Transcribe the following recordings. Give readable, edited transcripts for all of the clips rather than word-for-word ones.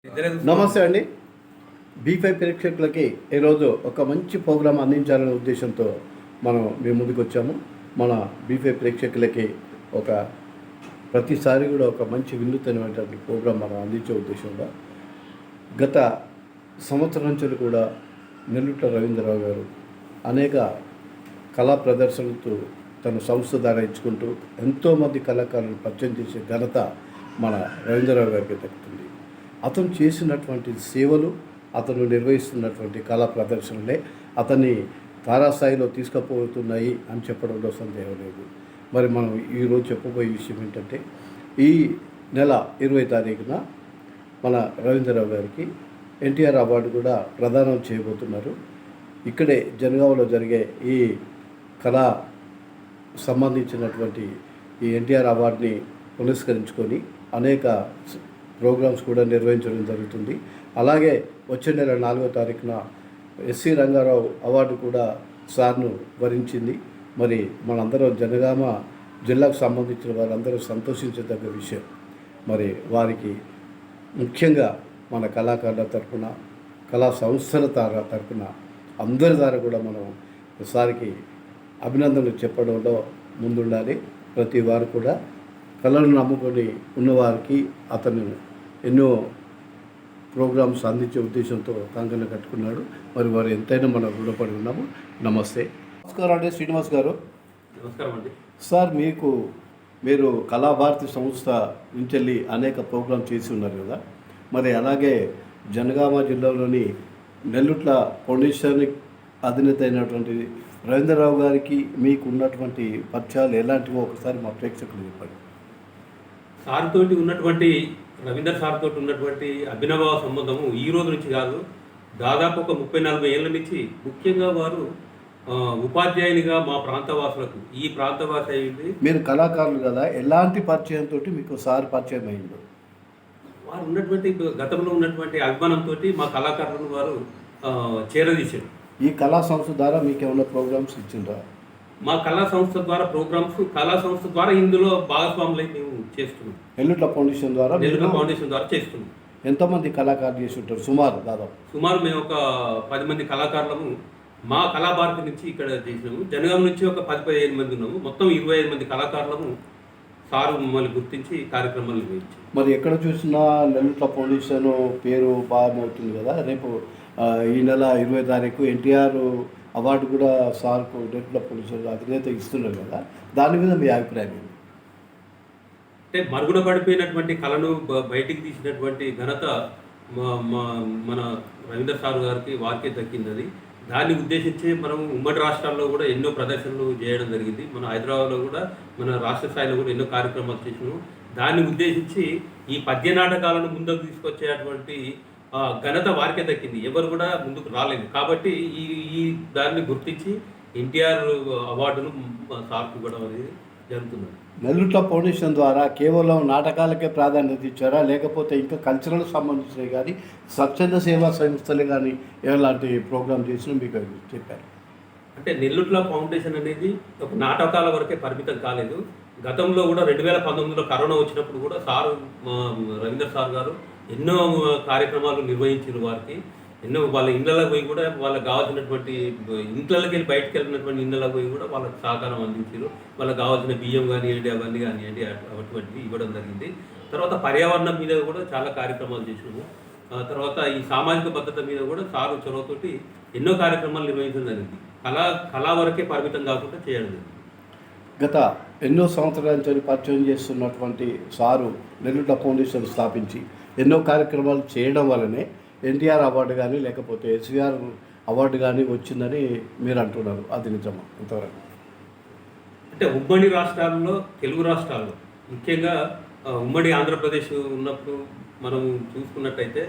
నమస్తే అండి. బీ5 ప్రేక్షకులకి ఈరోజు ఒక మంచి ప్రోగ్రాం అందించాలనే ఉద్దేశంతో మనం మీ ముందుకు వచ్చాము. మన బీ5 ప్రేక్షకులకి ఒక ప్రతిసారి కూడా ఒక మంచి వినూత్నమైనటువంటి ప్రోగ్రాం మనం అందించే ఉద్దేశంలో గత సంవత్సరం నుంచి కూడా నెల్లుట్ల రవీంద్రరావు గారు అనేక కళా ప్రదర్శనలతో తన సంస్థ ద్వారా ఇచ్చుకుంటూ ఎంతోమంది కళాకారులను పరిచయం చేసే ఘనత మన రవీంద్రరావు గారికి దక్కుతుంది. అతను చేసినటువంటి సేవలు, అతను నిర్వహిస్తున్నటువంటి కళా ప్రదర్శనలే అతన్ని తారాస్థాయిలో తీసుకుపోతున్నాయి అని చెప్పడంలో సందేహం లేదు. మరి మనం ఈరోజు చెప్పబోయే విషయం ఏంటంటే, ఈ నెల 20 తారీఖున మన రవీంద్రరావు గారికి ఎన్టీఆర్ అవార్డు కూడా ప్రదానం చేయబోతున్నారు. ఇక్కడే జనగాంలో జరిగే ఈ కళా సంబంధించినటువంటి ఈ ఎన్టీఆర్ అవార్డుని పురస్కరించుకొని అనేక ప్రోగ్రామ్స్ కూడా నిర్వహించడం జరుగుతుంది. అలాగే వచ్చే నెల 4వ తారీఖున ఎస్సి రంగారావు అవార్డు కూడా సార్ను వరించింది. మరి మనందరం జనగామ జిల్లాకు సంబంధించిన వారందరూ సంతోషించదగ్గ విషయం. మరి వారికి ముఖ్యంగా మన కళాకారుల తరఫున, కళా సంస్థల తరఫున అందరి ద్వారా కూడా మనం సార్కి అభినందనలు చెప్పడంలో ముందుండాలి. ప్రతి వారు కూడా కళను నమ్ముకొని ఉన్నవారికి అతను ఎన్నో ప్రోగ్రామ్స్ అందించే ఉద్దేశంతో కంకణం కట్టుకున్నాడు. మరి వారు ఎంతైనా మనం రుణపడి ఉన్నాము. నమస్తే. నమస్కారం అండి శ్రీనివాస్ గారు. నమస్కారం అండి సార్, మీరు కళాభారతి సంస్థ నుంచి వెళ్ళి అనేక ప్రోగ్రామ్ చేసి ఉన్నారు కదా. మరి అలాగే జనగామ జిల్లాలోని నెల్లుట్ల ఫౌండేషన్ అధినేత అయినటువంటి రవీంద్రరావు గారికి మీకు ఉన్నటువంటి పరిచయాలు ఎలాంటివో ఒకసారి మా ప్రేక్షకులు చెప్పండి. సార్ తోటి ఉన్నటువంటి రవీంద్ర సార్ తోటి ఉన్నటువంటి అభినవ సంబంధము ఈ రోజు నుంచి కాదు, దాదాపు ఒక 30-40 ఏళ్ళ నుంచి. ముఖ్యంగా వారు ఉపాధ్యాయునిగా మా ప్రాంతవాసులకు, ఈ ప్రాంతవాసి అయింది. మీరు కళాకారులు కదా, ఎలాంటి పరిచయంతో మీకు సార్ పరిచయం అయింది? వారు ఉన్నటువంటి గతంలో ఉన్నటువంటి అభిమానంతో మా కళాకారులను వారు చేరదీశారు. ఈ కళా సంస్థ ద్వారా మీకు ఏమైనా ప్రోగ్రామ్స్ ఇచ్చిండ్రా? మా కళా సంస్థ ద్వారా ప్రోగ్రామ్స్, కళా సంస్థ ద్వారా ఇందులో భాగస్వాములై మేము చేస్తున్నాం. నెల్లుట్ల ఫౌండేషన్ ద్వారా చేస్తున్నాం. ఎంతమంది కళాకారులు చేసి ఉంటారు సుమారు? మేము ఒక 10 మంది కళాకారులము మా కళాభారతి నుంచి ఇక్కడ చేసినాము. జనగాం నుంచి ఒక 10-15 మంది ఉన్నాము. మొత్తం 25 మంది కళాకారులము సారు మమ్మల్ని గుర్తించి కార్యక్రమాలు నిర్వహించారు. మరి ఎక్కడ చూసినా నెల్లుట్ల ఫౌండేషన్ పేరు బాగుమవుతుంది కదా. రేపు ఈ నెల 20 తారీఖు ఎన్టీఆర్ అవార్డు కూడా సార్కు నెల్లుట్ల ఫౌండేషన్ అధినేత ఇస్తున్నారు కదా, దాని మీద మీ అభిప్రాయం ఏంటి? అంటే మరుగున పడిపోయినటువంటి కళను బయటికి తీసినటువంటి ఘనత మన రవీంద్ర సార్ గారికి, వారికే దక్కింది. దాన్ని ఉద్దేశించి మనం ఉమ్మడి రాష్ట్రాల్లో కూడా ఎన్నో ప్రదర్శనలు చేయడం జరిగింది. మన హైదరాబాద్లో కూడా, మన రాష్ట్ర స్థాయిలో కూడా ఎన్నో కార్యక్రమాలు చేసినాము. దాన్ని ఉద్దేశించి ఈ పద్య నాటకాలను ముందుకు తీసుకొచ్చేటువంటి ఘనత వారికే దక్కింది. ఎవరు కూడా ముందుకు రాలేదు. కాబట్టి ఈ దాన్ని గుర్తించి ఎన్టీఆర్ అవార్డును సార్కు ఇవ్వడం అనేది జరుగుతుంది. నెల్లుట్ల ఫౌండేషన్ ద్వారా కేవలం నాటకాలకే ప్రాధాన్యత ఇచ్చారా, లేకపోతే ఇంకా కల్చరల్ సంబంధించినవి కానీ స్వచ్ఛంద సేవా సంస్థలు కానీ ఎలాంటి ప్రోగ్రామ్ చేసినా మీకు చెప్పారు? అంటే నెల్లుట్ల ఫౌండేషన్ అనేది ఒక నాటకాల వరకే పరిమితం కాలేదు. గతంలో కూడా 2019లో కరోనా వచ్చినప్పుడు కూడా సారు, రవీంద్ర సార్ గారు ఎన్నో కార్యక్రమాలు నిర్వహించారు. వారికి ఎన్నో వాళ్ళ ఇళ్ళకి పోయి కూడా వాళ్ళకి కావాల్సినటువంటి, ఇంట్లోకి వెళ్ళి బయటకు వెళ్ళినటువంటి ఇళ్ళకి పోయి కూడా వాళ్ళకి సహకారం అందించారు. వాళ్ళకి కావాల్సిన బియ్యం కానివ్వండి, అవన్నీ కానివ్వండి, అటువంటివి ఇవ్వడం జరిగింది. తర్వాత పర్యావరణం మీద కూడా చాలా కార్యక్రమాలు చేసినాము. తర్వాత ఈ సామాజిక భద్రత మీద కూడా సారు చొరవతోటి ఎన్నో కార్యక్రమాలు నిర్వహించడం జరిగింది. కళా వరకే పరిమితం కాకుండా చేయడం జరిగింది. గత ఎన్నో సంవత్సరాల నుంచి పరిచయం చేస్తున్నటువంటి సారు నెల్లుట్ల ఫౌండేషన్ స్థాపించి ఎన్నో కార్యక్రమాలు చేయడం వల్లనే ఎన్టీఆర్ అవార్డు కానీ లేకపోతే ఎస్వీఆర్ అవార్డు కానీ వచ్చిందని మీరు అంటున్నారు. అది నిజమా ఇంతవరకు? అంటే ఉమ్మడి రాష్ట్రాల్లో, తెలుగు రాష్ట్రాల్లో, ముఖ్యంగా ఉమ్మడి ఆంధ్రప్రదేశ్ ఉన్నప్పుడు మనం చూసుకున్నట్టయితే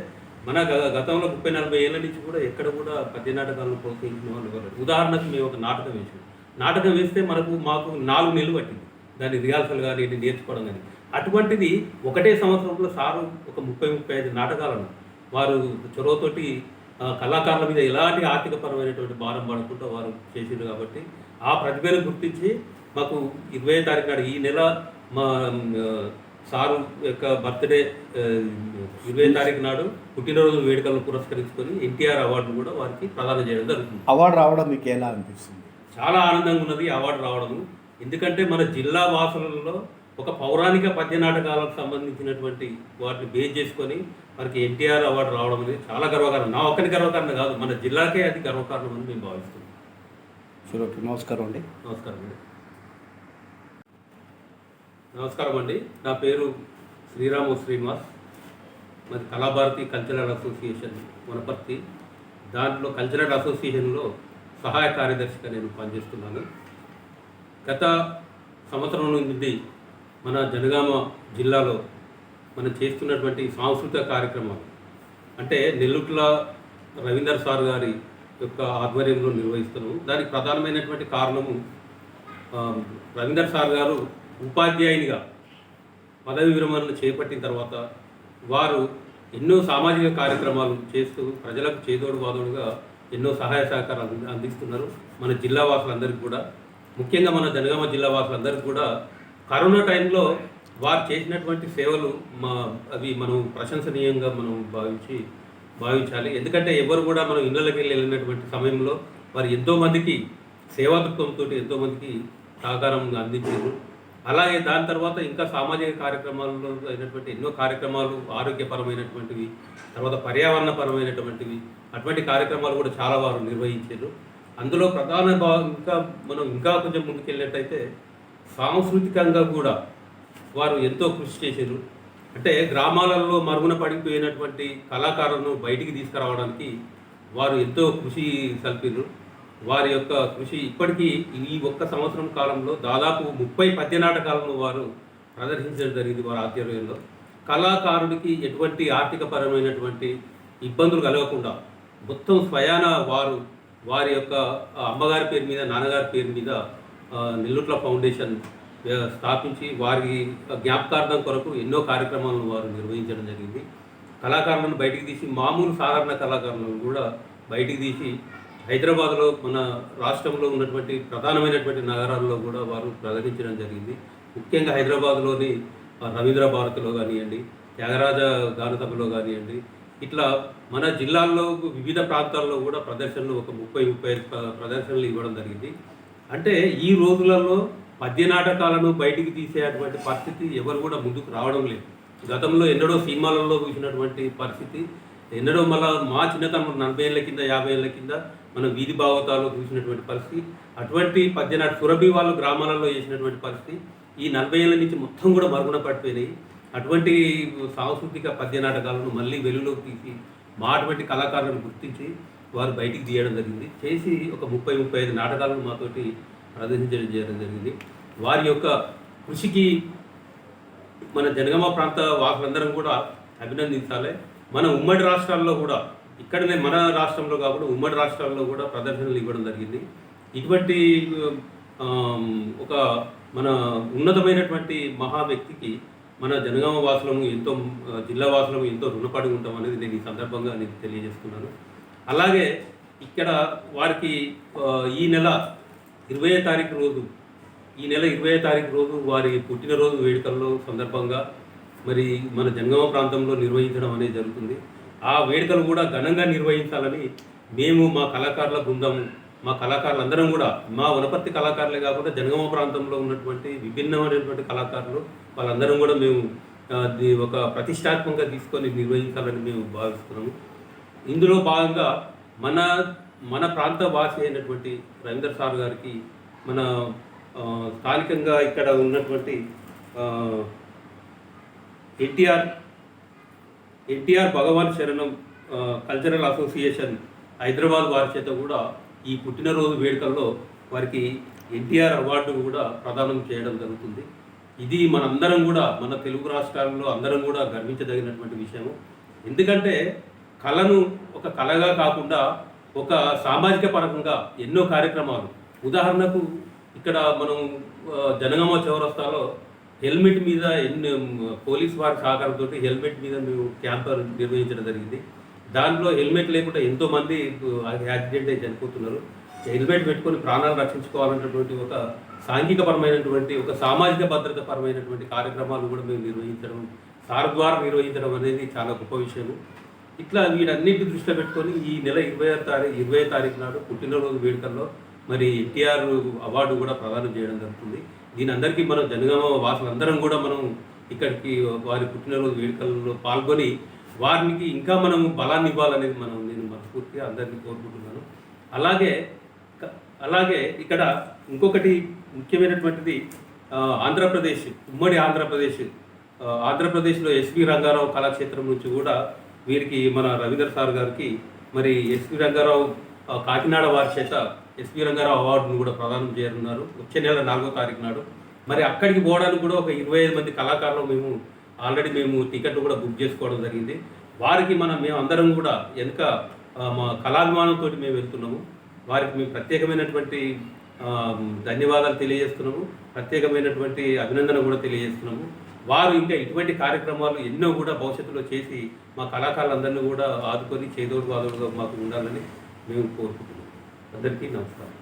మన గతంలో 30-40 ఏళ్ళ నుంచి కూడా ఎక్కడ కూడా పద్య నాటకాలను ప్రోత్సహించిన వాళ్ళు ఎవరు. ఉదాహరణకు మేము ఒక నాటకం వేసాం. నాటకం వేస్తే మాకు 4 నెలలు పట్టింది దాన్ని రిహార్సల్ కానీ నేర్చుకోవడం కానీ. అటువంటిది ఒకటే సంవత్సరంలో సారు ఒక 30-35 నాటకాలను వారు చొరవతోటి కళాకారుల మీద ఎలాంటి ఆర్థికపరమైనటువంటి భారం పడకుండా వారు చేసిండ్రు. కాబట్టి ఆ ప్రతిభను గుర్తించి మాకు 20వ తారీఖు నాడు, ఈ నెల సారు యొక్క బర్త్డే 20 తారీఖు నాడు పుట్టినరోజు వేడుకలను పురస్కరించుకొని ఎన్టీఆర్ అవార్డు కూడా వారికి ప్రదానం చేయడం జరుగుతుంది. అవార్డు రావడం మీకు ఎలా అనిపిస్తుంది? చాలా ఆనందంగా ఉన్నది అవార్డు రావడము. ఎందుకంటే మన జిల్లా వాసులలో ఒక పౌరాణిక పద్య నాటకాలకు సంబంధించినటువంటి వాటిని బేస్ చేసుకొని మనకి ఎన్టీఆర్ అవార్డు రావడం అనేది చాలా గర్వకారణం. నా ఒక్కరి గర్వకారణం కాదు, మన జిల్లాకే అది గర్వకారణం అని మేము భావిస్తున్నాం. సరే, నమస్కారం అండి. నమస్కారం అండి. నమస్కారం అండి. నా పేరు శ్రీరాము శ్రీనివాస్. మరి కళాభారతి కల్చరల్ అసోసియేషన్ వనపర్తి, దాంట్లో కల్చరల్ అసోసియేషన్లో సహాయ కార్యదర్శిగా నేను పనిచేస్తున్నాను. గత సంవత్సరం నుండి మన జనగామ జిల్లాలో మనం చేస్తున్నటువంటి సాంస్కృతిక కార్యక్రమాలు అంటే నెల్లుట్ల రవీందర్ సార్ గారి యొక్క ఆధ్వర్యంలో నిర్వహిస్తున్నాము. దానికి ప్రధానమైనటువంటి కారణము రవీందర్ సార్ గారు ఉపాధ్యాయునిగా పదవి విరమణ చేపట్టిన తర్వాత వారు ఎన్నో సామాజిక కార్యక్రమాలు చేస్తూ ప్రజలకు చేదోడు వాదోడుగా ఎన్నో సహాయ సహకారాలు అందిస్తున్నారు. మన జిల్లా వాసులందరికీ కూడా, ముఖ్యంగా మన జనగామ జిల్లా వాసులందరికీ కూడా కరోనా టైంలో వారు చేసినటువంటి సేవలు అవి మనం ప్రశంసనీయంగా మనం భావించాలి. ఎందుకంటే ఎవరు కూడా మనం ఇళ్ళకి వెళ్ళినటువంటి సమయంలో వారు ఎంతోమందికి సేవాదృక్తంతో ఎంతోమందికి సహకారం అందించారు. అలాగే దాని తర్వాత ఇంకా సామాజిక కార్యక్రమాల్లో అయినటువంటి ఎన్నో కార్యక్రమాలు, ఆరోగ్యపరమైనటువంటివి, తర్వాత పర్యావరణపరమైనటువంటివి, అటువంటి కార్యక్రమాలు కూడా చాలా వారు నిర్వహించారు. అందులో ప్రధాన మనం ఇంకా కొంచెం ముందుకెళ్ళినట్టయితే సాంస్కృతికంగా కూడా వారు ఎంతో కృషి చేశారు. అంటే గ్రామాలలో మరుగున పడిపోయినటువంటి కళాకారులను బయటికి తీసుకురావడానికి వారు ఎంతో కృషి సల్పారు. వారి యొక్క కృషి ఇప్పటికీ ఈ ఒక్క సంవత్సరం కాలంలో దాదాపు 30 పద్య నాటకాలను వారు ప్రదర్శించడం జరిగింది వారి ఆధ్వర్యంలో. కళాకారుడికి ఎటువంటి ఆర్థికపరమైనటువంటి ఇబ్బందులు కలగకుండా మొత్తం స్వయాన వారి యొక్క అమ్మగారి పేరు మీద, నాన్నగారి పేరు మీద నెల్లుట్ల ఫౌండేషన్ స్థాపించి వారి జ్ఞాపకార్థం కొరకు ఎన్నో కార్యక్రమాలను వారు నిర్వహించడం జరిగింది. కళాకారులను బయటికి తీసి, మామూలు సాధారణ కళాకారులను కూడా బయటికి తీసి హైదరాబాద్లో, మన రాష్ట్రంలో ఉన్నటువంటి ప్రధానమైనటువంటి నగరాల్లో కూడా వారు ప్రదర్శించడం జరిగింది. ముఖ్యంగా హైదరాబాద్లోని రవీంద్ర భారతిలో కానివ్వండి, త్యాగరాజ గానసభలో కానివ్వండి, ఇట్లా మన జిల్లాల్లో వివిధ ప్రాంతాల్లో కూడా ప్రదర్శనలు ఒక 30-35 ప్రదర్శనలు ఇవ్వడం జరిగింది. అంటే ఈ రోజులలో పద్య నాటకాలను బయటికి తీసేటువంటి పరిస్థితి ఎవరు కూడా ముందుకు రావడం లేదు. గతంలో ఎన్నడో సినిమాలలో చూసినటువంటి పరిస్థితి, ఎన్నడో మళ్ళా మా చిన్నతనం 40 ఏళ్ళ కింద, 50 ఏళ్ళ కింద మనం వీధి భాగవతాలు చూసినటువంటి పరిస్థితి, అటువంటి పద్యనాట సురభి వాళ్ళు గ్రామాలలో చేసినటువంటి పరిస్థితి ఈ 40 ఏళ్ళ నుంచి మొత్తం కూడా మరుగున పడిపోయినాయి. అటువంటి సాంస్కృతిక పద్య నాటకాలను మళ్ళీ వెలుగులోకి తీసి మా అటువంటి కళాకారులను గుర్తించి వారు బయటికి తీయడం జరిగింది. చేసి ఒక 30-35 నాటకాలను మాతోటి ప్రదర్శించడం జరిగింది. వారి యొక్క కృషికి మన జనగామ ప్రాంత వాసులందరం కూడా అభినందించాలి. మన ఉమ్మడి రాష్ట్రాల్లో కూడా, ఇక్కడనే మన రాష్ట్రంలో కాకుండా ఉమ్మడి రాష్ట్రాల్లో కూడా ప్రదర్శనలు ఇవ్వడం జరిగింది. ఇటువంటి ఒక మన ఉన్నతమైనటువంటి మహా వ్యక్తికి మన జనగామ వాసులము ఎంతో, జిల్లా వాసులము ఎంతో రుణపడి ఉంటాం అనేది నేను ఈ సందర్భంగా నేను తెలియజేస్తున్నాను. అలాగే ఇక్కడ వారికి ఈ నెల 20వ తారీఖు రోజు వారి పుట్టినరోజు వేడుకల్లో సందర్భంగా మరి మన జనగామ ప్రాంతంలో నిర్వహించడం అనేది జరుగుతుంది. ఆ వేడుకలు కూడా ఘనంగా నిర్వహించాలని మేము, మా కళాకారుల బృందం, మా కళాకారులందరం కూడా, మా వనపర్తి కళాకారులే కాకుండా జనగామ ప్రాంతంలో ఉన్నటువంటి విభిన్నమైనటువంటి కళాకారులు వాళ్ళందరం కూడా మేము ఒక ప్రతిష్టాత్మకంగా తీసుకొని నిర్వహించాలని మేము భావిస్తున్నాము. ఇందులో భాగంగా మన ప్రాంత భాష అయినటువంటి రవీందర్ సార్ గారికి, మన స్థానికంగా ఇక్కడ ఉన్నటువంటి ఎన్టీఆర్ భగవాన్ శరణం కల్చరల్ అసోసియేషన్ హైదరాబాద్ వారి చేత కూడా ఈ పుట్టినరోజు వేడుకల్లో వారికి ఎన్టీఆర్ అవార్డు కూడా ప్రదానం చేయడం జరుగుతుంది. ఇది మనందరం కూడా, మన తెలుగు రాష్ట్రాల్లో అందరం కూడా గర్వించదగినటువంటి విషయము. ఎందుకంటే కళను ఒక కళగా కాకుండా ఒక సామాజిక పరంగా ఎన్నో కార్యక్రమాలు, ఉదాహరణకు ఇక్కడ మనం జనగామ చౌరస్తాలో హెల్మెట్ మీద పోలీస్ వారి సహకారంతో హెల్మెట్ మీద మేము క్యాంపర్ నిర్వహించడం జరిగింది. దాంట్లో హెల్మెట్ లేకుండా ఎంతోమంది యాక్సిడెంట్ అయి చనిపోతున్నారు. హెల్మెట్ పెట్టుకొని ప్రాణాలు రక్షించుకోవాలన్నటువంటి ఒక సాంఘికపరమైనటువంటి ఒక సామాజిక భద్రత పరమైనటువంటి కార్యక్రమాలు కూడా మేము నిర్వహించడం, సార్ ద్వారా నిర్వహించడం అనేది చాలా గొప్ప విషయము. ఇట్లా వీటన్నిటి దృష్టిలో పెట్టుకొని ఈ నెల 20వ తారీఖు నాడు పుట్టినరోజు వేడుకల్లో మరి ఎన్టీఆర్ అవార్డు కూడా ప్రదానం చేయడం జరుగుతుంది. దీని అందరికీ మనం జనగామ వాసులందరం కూడా మనం ఇక్కడికి వారి పుట్టినరోజు వేడుకల్లో పాల్గొని వారికి ఇంకా మనం బలాన్ని ఇవ్వాలనేది నేను మనస్ఫూర్తిగా అందరినీ కోరుకుంటున్నాను. అలాగే ఇక్కడ ఇంకొకటి ముఖ్యమైనటువంటిది ఆంధ్రప్రదేశ్, ఉమ్మడి ఆంధ్రప్రదేశ్లో ఎస్వి రంగారావు కళాక్షేత్రం నుంచి కూడా వీరికి మన రవీంద్ర సార్ గారికి మరి ఎస్వి రంగారావు కాకినాడ వారి చేత ఎస్వి రంగారావు అవార్డును కూడా ప్రదానం చేయనున్నారు వచ్చే నెల 4వ తారీఖు నాడు. మరి అక్కడికి పోవడానికి కూడా ఒక 25 మంది కళాకారులు మేము టికెట్లు కూడా బుక్ చేసుకోవడం జరిగింది. వారికి మేము అందరం కూడా వెనుక మా కళాభిమానంతో మేము వెళ్తున్నాము. వారికి మేము ప్రత్యేకమైనటువంటి ధన్యవాదాలు తెలియజేస్తున్నాము, ప్రత్యేకమైనటువంటి అభినందన కూడా తెలియజేస్తున్నాము. వారు ఇంకా ఇటువంటి కార్యక్రమాలు ఎన్నో కూడా భవిష్యత్తులో చేసి మా కళాకారులందరినీ కూడా ఆదుకొని చేదోడు వాదోడుగా మాకు ఉండాలని మేము కోరుకుంటున్నాం. అందరికీ నమస్కారం.